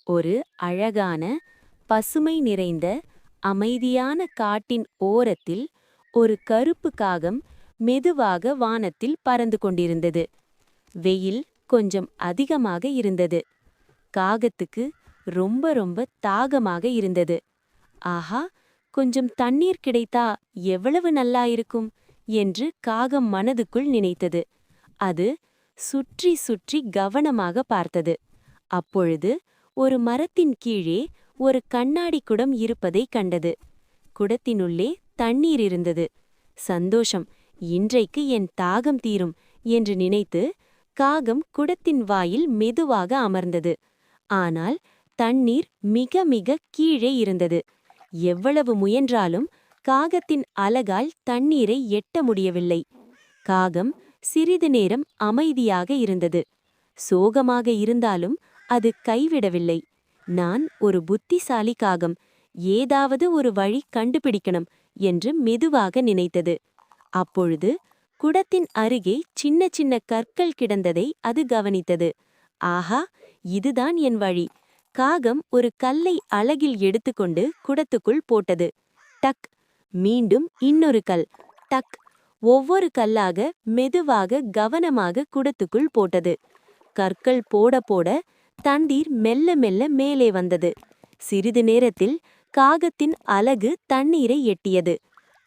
ஒரு அழகான, பசுமை நிறைந்த, அமைதியான காட்டின் ஓரத்தில் ஒரு கருப்பு காகம் மெதுவாக வானத்தில் பறந்து கொண்டிருந்தது. வெயில் கொஞ்சம் அதிகமாக இருந்தது. காகத்துக்கு ரொம்ப ரொம்ப தாகமாக இருந்தது. ஆஹா, கொஞ்சம் தண்ணீர் கிடைத்தா எவ்வளவு நல்லா இருக்கும் என்று காகம் மனதுக்குள் நினைத்தது. அது சுற்றி சுற்றி கவனமாக பார்த்தது. அப்பொழுது ஒரு மரத்தின் கீழே ஒரு கண்ணாடி குடம் இருப்பதைக் கண்டது. குடத்தினுள்ளே தண்ணீர் இருந்தது. சந்தோஷம், இன்றைக்கு என் தாகம் தீரும் என்று நினைத்து காகம் குடத்தின் வாயில் மெதுவாக அமர்ந்தது. ஆனால் தண்ணீர் மிக மிக கீழே இருந்தது. எவ்வளவு முயன்றாலும் காகத்தின் அலகால் தண்ணீரை எட்ட முடியவில்லை. காகம் சிறிது நேரம் அமைதியாக இருந்தது. சோகமாக இருந்தாலும் அது கைவிடவில்லை. நான் ஒரு புத்திசாலி காகம், ஏதாவது ஒரு வழி கண்டுபிடிக்கணும் என்று மெதுவாக நினைத்தது. அப்பொழுது குடத்தின் அருகே சின்ன சின்ன கற்கள் கிடந்ததை அது கவனித்தது. ஆஹா, இதுதான் என் வழி. காகம் ஒரு கல்லை அலகில் எடுத்துக்கொண்டு குடத்துக்குள் போட்டது. டக்! மீண்டும் இன்னொரு கல். டக்! ஒவ்வொரு கல்லாக மெதுவாக கவனமாக குடத்துக்குள் போட்டது. கற்கள் போட போட தண்ணீர் மெல்ல மெல்ல மேலே வந்தது. சிறிது நேரத்தில் காகத்தின் அலகு தண்ணீரை எட்டியது.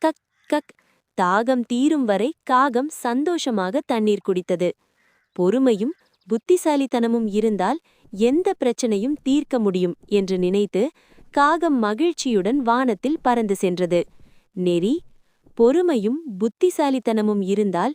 கக் கக்! தாகம் தீரும் வரை காகம் சந்தோஷமாக தண்ணீர் குடித்தது. பொறுமையும் புத்திசாலித்தனமும் இருந்தால் எந்த பிரச்சனையும் தீர்க்க முடியும் என்று நினைத்து காகம் மகிழ்ச்சியுடன் வானத்தில் பறந்து சென்றது. நெறி, பொறுமையும் புத்திசாலித்தனமும் இருந்தால்